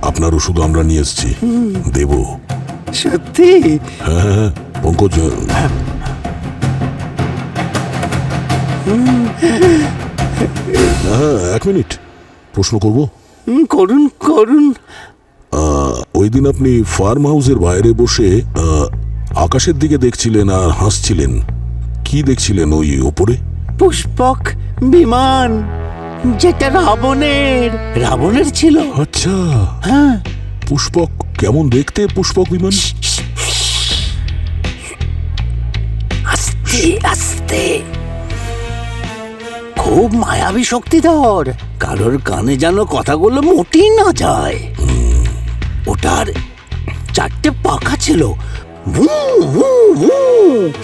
আপনার ওষুধ আমরা নিয়ে এসেছি, দেব। সত্যি? হ্যাঁ হ্যাঁ, পঙ্কজ। হ্যাঁ, এক মিনিট, প্রশ্ন করব? করুন করুন। ওই দিন আপনি ফার্ম হাউসের বাইরে বসে আকাশের দিকে দেখছিলেন আর হাসছিলেন, কি দেখছিলেন ওই ওপরে? পুষ্পক বিমান, যেটা রাবণের ছিল। আচ্ছা, হ্যাঁ। পুষ্পক কেমন দেখতে? পুষ্পক বিমান? আস্তে আস্তে, খুব মায়াবী শক্তিধর, কারোর কানে যেন কথাগুলো মোটেই না যায়। ওটার 4টে পাখা ছিল,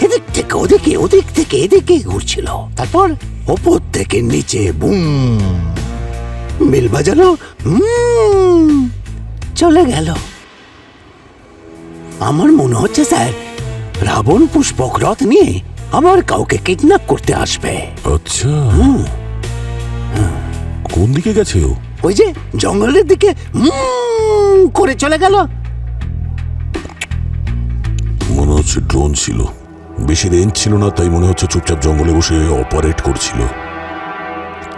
এদিক থেকে ওদিকে, ওদিক থেকে এদিকে ঘুরছিল। তারপর ওপর থেকে নিচে বুম, বেল বাজালো, চলে গেল। আমার মনে হচ্ছে স্যার, রাবণ পুষ্পক রথ নিয়ে আবার কাউকে কিডন্যাপ করতে আসবে। আচ্ছা, কোন দিকে গেছে ও? ওই যে জঙ্গলের দিকে করে চলে গেল। মনে হচ্ছে ড্রোন ছিল। বেশি রেঞ্জ ছিল না, তাই মনে হচ্ছে চুপচাপ জঙ্গলে বসে অপারেট করছিল।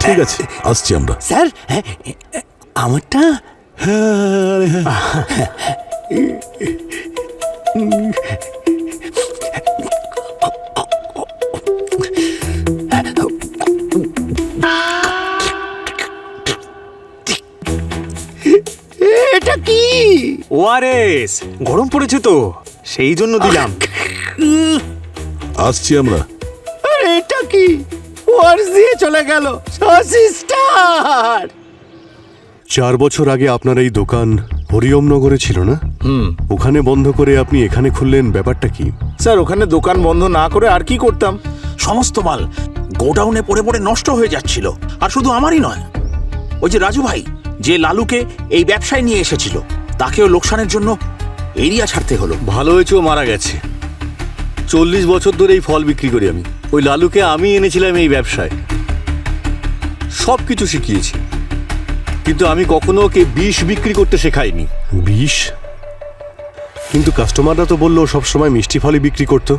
ঠিক আছে, আসছি আমরা। স্যার আমারটা এটা কি? ওআরএস গরম পড়েছে তো, সেই জন্য দিলাম। আসছি আমরা। এটা কি? ওয়ার্স দিয়ে চলে গেল সিস্টার। 4 বছর আগে আপনার এই দোকান হরিওমনগরে ছিল না? ওখানে বন্ধ করে আপনি এখানে খুললেন, ব্যাপারটা কি? স্যার ওখানে দোকান বন্ধ না করে আর কি করতাম? সমস্ত মাল গোডাউনে পড়ে পড়ে নষ্ট হয়ে যাচ্ছিল। আর শুধু আমারই নয়, ওই যে রাজু ভাই যে লালুকে এই ব্যবসায় নিয়ে এসেছিল, তাকেও লোকসানের জন্য এরিয়া ছাড়তে হলো। ভালো হয়েছে ও মারা গেছে। 40 বছর ধরে এই ফল বিক্রি করি আমি। ওই লালুকে আমি এনেছিলাম এই ব্যবসায়, সব কিছু শিখিয়েছি, কিন্তু আমি কখনো ওকে বিষ বিক্রি করতে শেখাইনি। বিষ? কিন্তু কাস্টমাররা তো বললো সবসময় মিষ্টি ফলই বিক্রি করতো।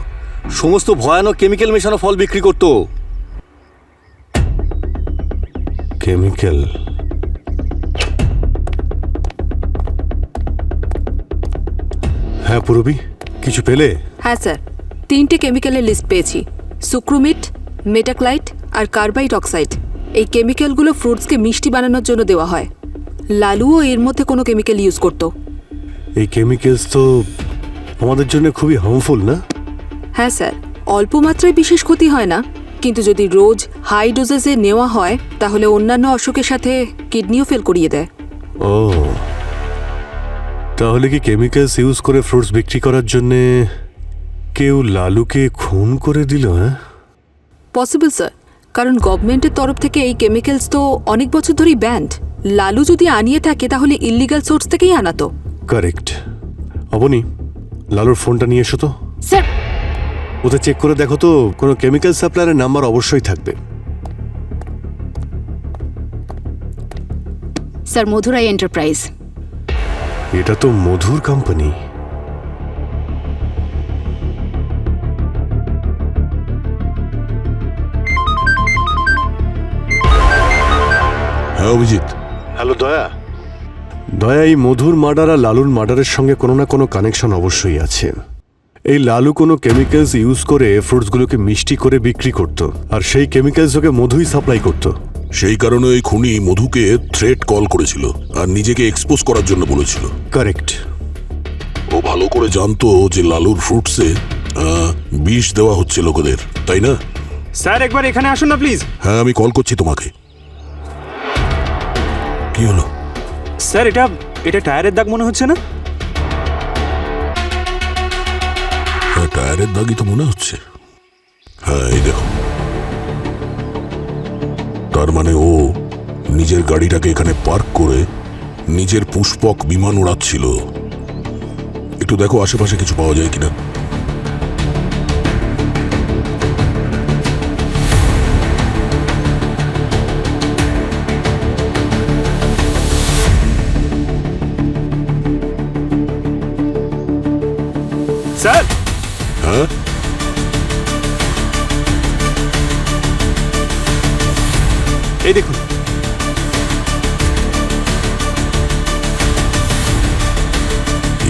সমস্ত ভয়ানক কেমিক্যাল মেশানো ফল বিক্রি করতো। কেমিক্যাল? হ্যাঁ পুরবি, কিছু পেলে? হ্যাঁ স্যার, 3টে কেমিক্যালের লিস্ট পেয়েছি। সুক্রোমিট, মেটাক্লাইট আর কার্বাইড অক্সাইড। এই কেমিক্যালগুলো ফ্রুটসকে মিষ্টি বানানোর জন্য দেওয়া হয়। লালুও এর মধ্যে কোনো কেমিক্যাল ইউজ করতো। এই কেমিক্যালস তো আমাদের জন্য খুবই হার্মফুল, না? হ্যাঁ স্যার, অল্প মাত্রায় বিশেষ ক্ষতি হয় না, কিন্তু যদি রোজ হাই ডোজেসে নেওয়া হয় তাহলে অন্যান্য অসুখের সাথে কিডনিও ফেল করিয়ে দেয়। ও, তাহলে কি কেমিক্যালস ইউজ করে ফ্রুটস বিক্রি করার জন্য কেউ লালুকে খুন করে দিল? হ্যাঁ পসিবল স্যার, কারণ গভর্নমেন্টের তরফ থেকে এই কেমিক্যালস তো অনেক বছর ধরেই ব্যান্ড। লালু যদি আনিয়ে থাকে তাহলে ইল্লিগাল সোর্স থেকেই আনাতো। কারেক্ট। অবনি, লালুর ফোনটা নিয়ে এসো তো। স্যার ওতে চেক করে দেখো তো, কোনো কেমিক্যাল সাপ্লায়ারের নাম্বার অবশ্যই থাকবে। Sir Madhurai Enterprise. এটা তো মধুর কোম্পানি। হ্যাঁ অভিজিৎ। হ্যালো দয়া। দয়া, এই মধুর মার্ডার আর লালুর মার্ডারের সঙ্গে কোনো না কোনো কানেকশন অবশ্যই আছে। এই লালু কোনো কেমিক্যালস ইউজ করে ফ্রুটসগুলোকে মিষ্টি করে বিক্রি করত, আর সেই কেমিক্যালস ওকে মধুই সাপ্লাই করত। সেই কারণে ওই খুনি মধুকে থ্রেট কল করেছিল আর নিজেকে এক্সপোজ করার জন্য বলেছিল। কারেক্ট। ও ভালো করে জানতো যে লালুর ফ্রুটসে বিষ দেওয়া হচ্ছে লোকেদের, তাই না? স্যার একবার এখানে আসুন না প্লিজ। হ্যাঁ আমি কল করছি তোমাকে। কি হলো? স্যার এটা টায়ারের দাগ মনে হচ্ছে না? হ্যাঁ টায়ারের দাগই তো মনে হচ্ছে। হ্যাঁ এই দেখো, তার মানে ও নিজের গাড়িটাকে এখানে পার্ক করে নিজের পুষ্পক বিমান উড়াচ্ছিল। একটু দেখো আশেপাশে কিছু পাওয়া যায় কিনা। স্যার। হ্যাঁ এই দেখুন,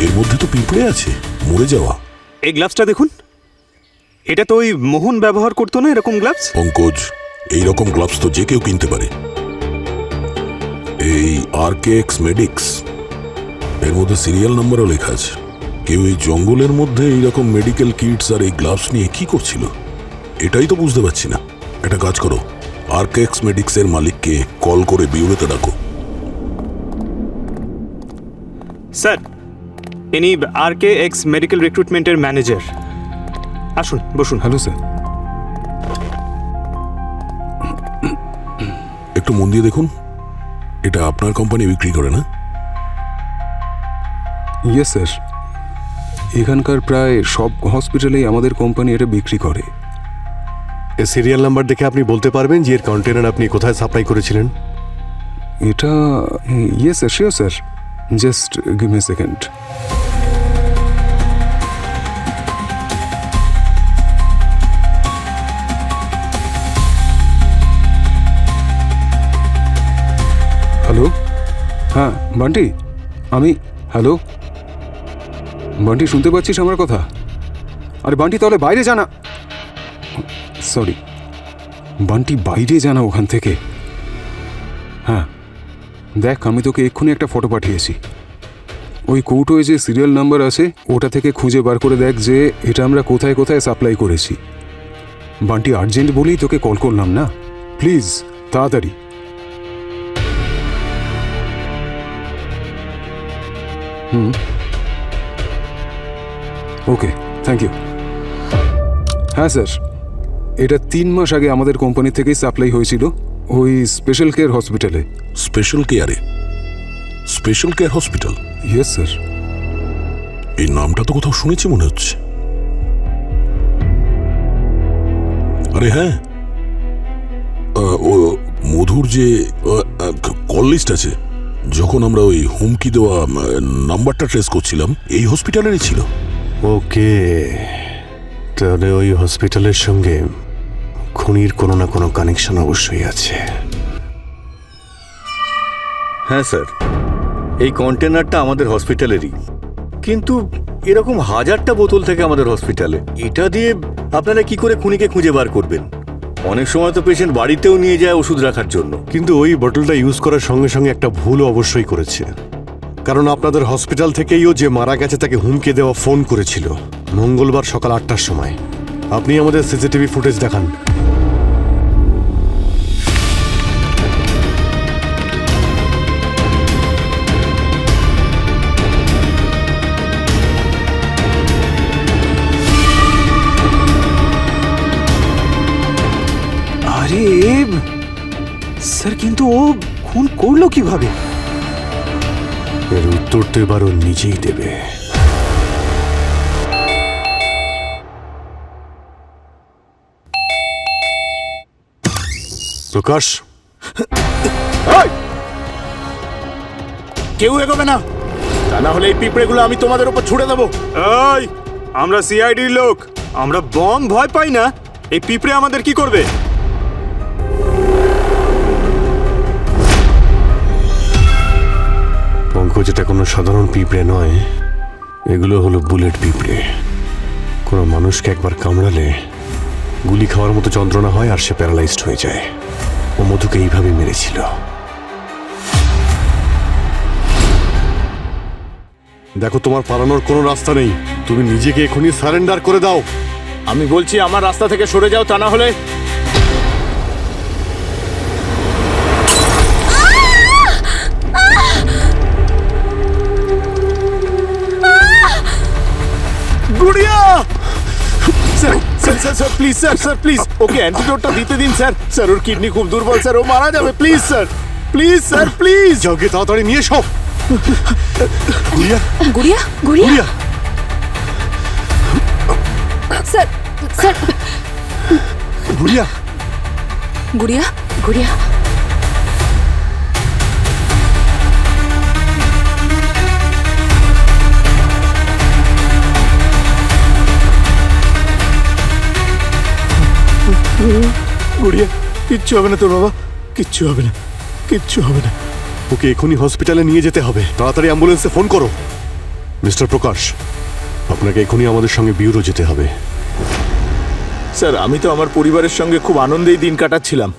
এর মধ্যে তো পিঁপড়ে আছে, মরে যাওয়া। এই গ্লাভসটা দেখুন, এটা তো ওই মোহন ব্যবহার করতো না এরকম গ্লাভস? পঙ্কজ, এইরকম গ্লাভস তো যে কেউ কিনতে পারে। এই আরকেএক্স মেডিক্স, এর মধ্যে সিরিয়াল নাম্বারও লেখা আছে। কেউ এই জঙ্গলের মধ্যে এইরকম মেডিকেল কিটস আর এই গ্লাভস নিয়ে কি করছিল, এটাই তো বুঝতে পারছি না। একটা কাজ করো, আরকেএক্স মেডিক্স এর মালিককে কল করে বিউরোতে ডাকো। স্যার, ইনি আরকেএক্স মেডিকেল রিক্রুটমেন্টের ম্যানেজার। আসুন বসুন। Hello sir. একটু মন দিয়ে দেখুন, এটা আপনার কোম্পানি বিক্রি করে না? ইয়েস স্যার, এখানকার প্রায় সব হসপিটালেই আমাদের কোম্পানি এটা বিক্রি করে। এই সিরিয়াল নাম্বার দেখে আপনি বলতে পারবেন যে এর কন্টেনার আপনি কোথায় সাপ্লাই করেছিলেন? এটা yes sir, sure sir, just give me a second. Bunty hello Bunty, শুনতে পাচ্ছিস আমার কথা? আরে বান্টি, তাহলে বাইরে জানা। সরি বান্টি, বাইরে জানা ওখান থেকে। হ্যাঁ দেখ, আমি তোকে এক্ষুনি একটা ফটো পাঠিয়েছি। ওই কৌটোয় যে সিরিয়াল নাম্বার আছে ওটা থেকে খুঁজে বার করে দেখ যে এটা আমরা কোথায় কোথায় সাপ্লাই করেছি। বান্টি, আর্জেন্ট বলেই তোকে কল করলাম না, প্লিজ তাড়াতাড়ি। ওকে, থ্যাংক ইউ। হ্যাঁ স্যার, এটা 3 মাস আগে আমাদের কোম্পানি থেকেই সাপ্লাই হয়েছিল ওই স্পেশাল কেয়ার হসপিটালে। স্পেশাল কেয়ারে? Special Care hospital? Yes sir. এই নামটা তো কোথাও শুনেছি মনে হচ্ছে। আরে হ্যাঁ, ও মধুর যে কল লিস্ট আছে, যখন আমরা ওই হুমকি দেওয়া নাম্বারটা ট্রেস করছিলাম, এই হসপিটালেরই ছিল। ওকে, তাহলে ওই হসপিটালের সঙ্গে খুনির কোনো না কোনো কানেকশন অবশ্যই আছে। হ্যাঁ স্যার, এই কন্টেনারটা আমাদের হসপিটালেরই, কিন্তু এরকম হাজারটা বোতল থেকে আমাদের হসপিটালে, এটা দিয়ে আপনারা কি করে খুনিকে খুঁজে বার করবেন? অনেক সময় তো পেশেন্ট বাড়িতেও নিয়ে যায় ওষুধ রাখার জন্য। কিন্তু ওই বোতলটা ইউজ করার সঙ্গে সঙ্গে একটা ভুল অবশ্যই করেছে, কারণ আপনাদের হসপিটাল থেকেই ও যে মারা গেছে তাকে হুমকি দেওয়া ফোন করেছিল মঙ্গলবার সকাল 8টার সময়। আপনি আমাদের সিসিটিভি ফুটেজ দেখান। আরে স্যার, কিন্তু ও খুন করলো কিভাবে? এর উত্তর তো এবার ও নিজেই দেবে। প্রকাশ, কেউ এগোবে না, তা না হলে এই পিঁপড়েগুলো আমি তোমাদের উপর ছুড়ে দেবো। এই, আমরা সিআইডির লোক, আমরা বম ভয় পাই না। এই পিঁপড়ে আমাদের কি করবে? পঙ্কজ, এটা কোনো সাধারণ পিঁপড়ে নয়, এগুলো হলো বুলেট পিঁপড়ে। কোনো মানুষকে একবার কামড়ালে গুলি খাওয়ার মতো যন্ত্রণা হয় আর সে প্যারালাইজড হয়ে যায়। ও মধুকে এইভাবে মেরেছিল। দেখো, তোমার পালানোর কোনো রাস্তা নেই, তুমি নিজেকে এখনই সারেন্ডার করে দাও। আমি বলছি আমার রাস্তা থেকে সরে যাও, তা না হলে Guriya. Sir sir sir sir please, sir sir please, okay অ্যান্টিডোটটা দিতে দিন স্যার। স্যার, ওর কিডনি খুব দুর্বল স্যার, ও মারা যাবে। Please sir, please sir, please. যাও গিয়ে তাড়াতাড়ি নিয়ে এসো। গুড়িয়া, গুড়িয়া, গুড়িয়া, গুড়িয়া। স্যার, স্যার, গুড়িয়া, গুড়িয়া, গুড়িয়া। গুড়িয়া, কিচ্ছু হবে না তোর বাবা, কিচ্ছু হবে না, কিচ্ছু হবে না। ওকে এখনই হসপিটালে নিয়ে যেতে হবে। তাড়াতাড়ি অ্যাম্বুলেন্সে ফোন করো। মিস্টার প্রকাশ, আপনাকে এখনই আমাদের সঙ্গে বিউরো যেতে হবে। স্যার, আমি তো আমার পরিবারের সঙ্গে খুব আনন্দেই দিন কাটাচ্ছিলাম।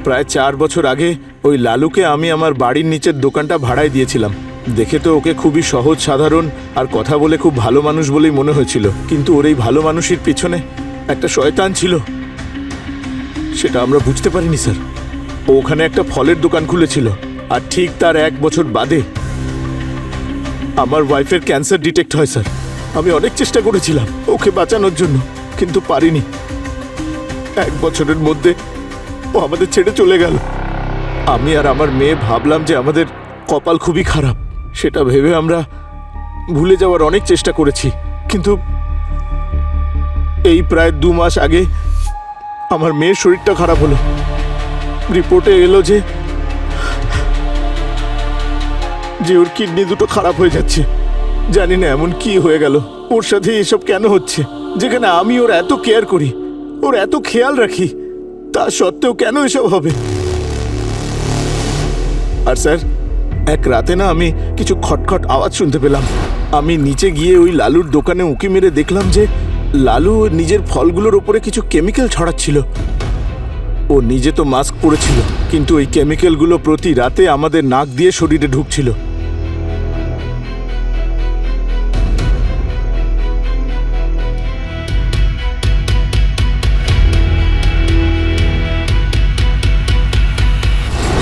প্রায় 4 বছর আগে ওই লালুকে আমি আমার বাড়ির নিচের দোকানটা ভাড়ায় দিয়েছিলাম। দেখে তো ওকে খুবই সহজ সাধারণ আর কথা বলে খুব ভালো মানুষ বলেই মনে হয়েছিল, কিন্তু ওর এই ভালো মানুষের পিছনে একটা শয়তান ছিল, সেটা আমরা বুঝতে পারিনি স্যার। ও ওখানে একটা ফলের দোকান খুলেছিল, আর ঠিক তার 1 বছর বাদে আমার ওয়াইফের ক্যান্সার ডিটেক্ট হয় স্যার। আমি অনেক চেষ্টা করেছিলাম ওকে বাঁচানোর জন্য, কিন্তু পারিনি। 1 বছরের মধ্যে ও আমাদের ছেড়ে চলে গেল। আমি আর আমার মেয়ে ভাবলাম যে আমাদের কপাল খুবই খারাপ। সেটা ভেবে আমরা ভুলে যাওয়ার অনেক চেষ্টা করেছি, কিন্তু এই প্রায় 2 মাস আগে আমার মেয়ের শরীরটা খারাপ হলো। রিপোর্টে এলো যে ওর কিডনি দুটো খারাপ হয়ে যাচ্ছে। জানি না এমন কি হয়ে গেল, ওর সাথে এসব কেন হচ্ছে? যেখানে আমি ওর এত কেয়ার করি, ওর এত খেয়াল রাখি, তা সত্ত্বেও কেন এসব হবে? আর স্যার এক রাতে না আমি কিছু খটখট আওয়াজ শুনতে পেলাম। আমি নিচে গিয়ে ওই লালুর দোকানে উঁকি মেরে দেখলাম যে লালু নিজের ফলগুলোর ওপরে কিছু কেমিক্যাল ছড়াচ্ছিল। ও নিজে তো মাস্ক পরেছিল, কিন্তু ওই কেমিক্যালগুলো প্রতি রাতে আমাদের নাক দিয়ে শরীরে ঢুকছিল।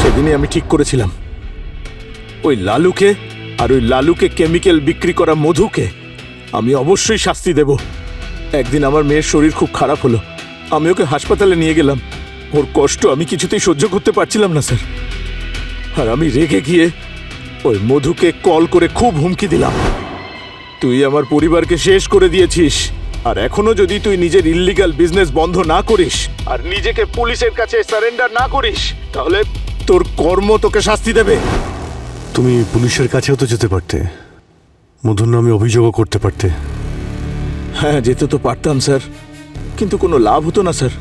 সেদিনই আমি ঠিক করেছিলাম ওই লালুকে আর ওই লালুকে কেমিক্যাল বিক্রি করা মধুকে আমি অবশ্যই শাস্তি দেব। একদিন আমার মেয়ের শরীর খুব খারাপ হলো, আমি ওকে হাসপাতালে নিয়ে গেলাম। ওর কষ্ট আমি কিছুতেই সহ্য করতে পারছিলাম না স্যার, আর আমি রেগে গিয়ে ওই মধুকে কল করে খুব হুমকি দিলাম, তুই আমার পরিবারকে শেষ করে দিয়েছিস, আর এখনো যদি তুই নিজের ইল্লিগাল বিজনেস বন্ধ না করিস আর নিজেকে পুলিশের কাছে সারেন্ডার না করিস তাহলে তোর কর্ম তোকে শাস্তি দেবে। তুমি পুলিশের কাছেও তো যেতে পারতে, মধুর নামে অভিযোগও করতে পারতে। হ্যাঁ যেতে তো পারতাম স্যার, কিন্তু কোনো লাভ হতো না স্যার।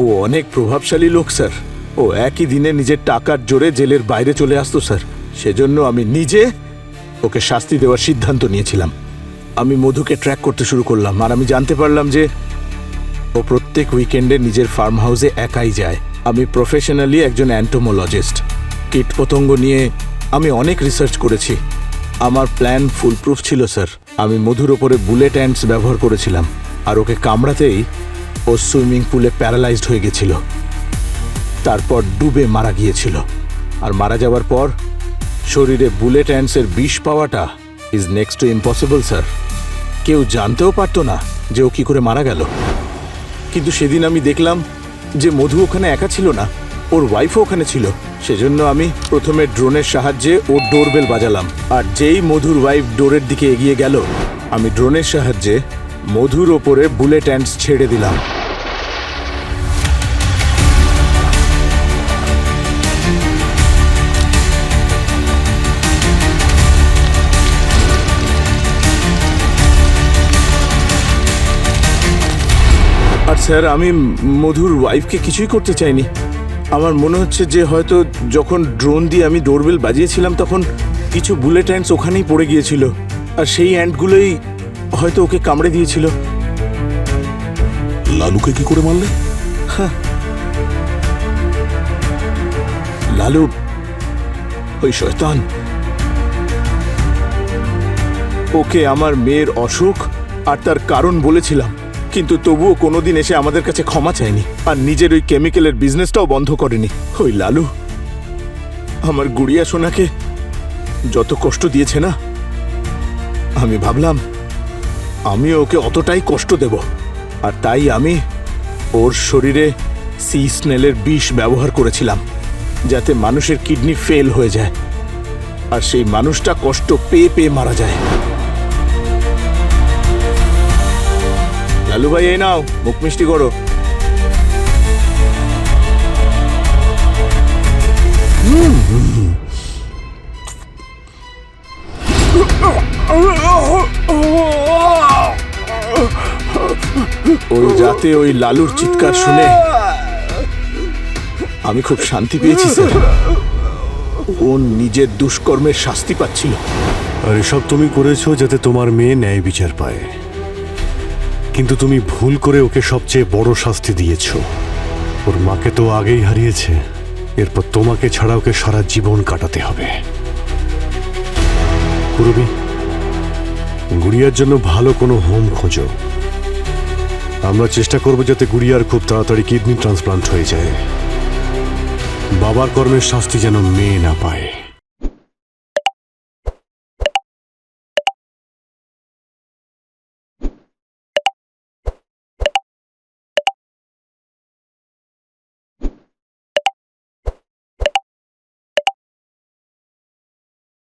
ও অনেক প্রভাবশালী লোক স্যার, ও একই দিনে নিজের টাকার জোরে জেলের বাইরে চলে আসতো স্যার। সেজন্য আমি নিজে ওকে শাস্তি দেওয়ার সিদ্ধান্ত নিয়েছিলাম। আমি মধুকে ট্র্যাক করতে শুরু করলাম, আর আমি জানতে পারলাম যে ও প্রত্যেক উইকেন্ডে নিজের ফার্ম হাউসে একাই যায়। আমি প্রফেশনালি একজন অ্যান্টোমোলজিস্ট। কীটপতঙ্গ নিয়ে আমি অনেক রিসার্চ করেছি। আমার প্ল্যান ফুলপ্রুফ ছিল স্যার। আমি মধুর ওপরে বুলেট অ্যান্টস ব্যবহার করেছিলাম, আর ওকে কামড়াতেই ও সুইমিং পুলে প্যারালাইজড হয়ে গেছিল, তারপর ডুবে মারা গিয়েছিল। আর মারা যাওয়ার পর শরীরে বুলেট অ্যান্টসের বিষ পাওয়াটা is next to impossible sir. কেউ জানতেও পারতো না যে ও কী করে মারা গেল। কিন্তু সেদিন আমি দেখলাম যে মধু ওখানে একা ছিল না, ওর ওয়াইফও ওখানে ছিল। সেজন্য আমি প্রথমে ড্রোনের সাহায্যে ওর ডোরবেল বাজালাম, আর যেই মধুর ওয়াইফ ডোরের দিকে এগিয়ে গেল আমি ড্রোনের সাহায্যে মধুর ওপরে বুলেট অ্যান্টস ছেড়ে দিলাম। আর স্যার আমি মধুর ওয়াইফকে কিছুই করতে চাইনি। আমার মনে হচ্ছে যে হয়তো যখন ড্রোন দিয়ে আমি ডোরবেল বাজিয়েছিলাম তখন কিছু বুলেট অ্যান্টস ওখানেই পড়ে গিয়েছিল, আর সেই অ্যান্টগুলোই হয়তো ওকে কামড়ে দিয়েছিল। লালুকে কি করে মারলে? লালু ওই শয়তান ওকে আমার মেয়ের অসুখ আর তার কারণ বলেছিলাম, কিন্তু তবুও কোনোদিন এসে আমাদের কাছে ক্ষমা চায়নি, আর নিজের ওই কেমিক্যালের বিজনেসটাও বন্ধ করেনি। ওই লালু আমার গুড়িয়া সোনাকে যত কষ্ট দিয়েছে না, আমি ভাবলাম আমি ওকে অতটাই কষ্ট দেব, আর তাই আমি ওর শরীরে সি স্নেলের বিষ ব্যবহার করেছিলাম যাতে মানুষের কিডনি ফেল হয়ে যায়, আর সেই মানুষটা কষ্ট পেয়ে পেয়ে মারা যায়। লালু ভাই এই নাও, মুখ মিষ্টি করো। ওই রাতে ওই লালুর চিৎকার শুনে আমি খুব শান্তি পেয়েছি স্যার। ও নিজের দুষ্কর্মের শাস্তি পাচ্ছিল। আর এসব তুমি করেছো যাতে তোমার মেয়ে ন্যায় বিচার পায়, কিন্তু তুমি ভুল করে ওকে সবচেয়ে বড় শাস্তি দিয়েছো। ওর মাকে তো আগেই হারিয়েছে, এরপর তোমাকে ছাড়া ওকে সারা জীবন কাটাতে হবে। পুরবী, গুড়িয়ার জন্য ভালো কোনো হোম খোঁজো। আমরা চেষ্টা করব যাতে গুড়িয়ার খুব তাড়াতাড়ি কিডনি ট্রান্সপ্লান্ট হয়ে যায়। বাবার কর্মের শাস্তি যেন মেয়ে না পায়।